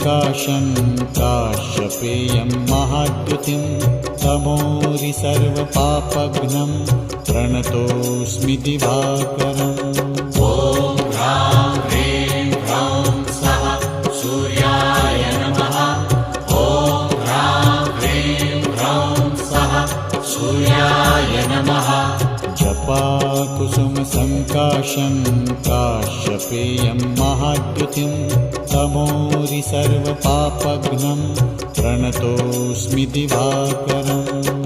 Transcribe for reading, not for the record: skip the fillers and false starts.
सङ्काशं काश्यपेयं महाद्युतिं तमोरि सर्वपापघ्नं प्रणतोऽस्मि दिवाकरम्। ॐ ह्रां ह्रीं ह्रौं स्वः सूर्याय नमः। ॐ ह्रां ह्रीं ह्रौं स्वः सूर्याय नमः। जपाकुसुमसङ्काशं काश्यपेयं महाद्युतिं तमोरि सर्वपापघ्नं प्रणतोऽस्मि दिवाकरम्।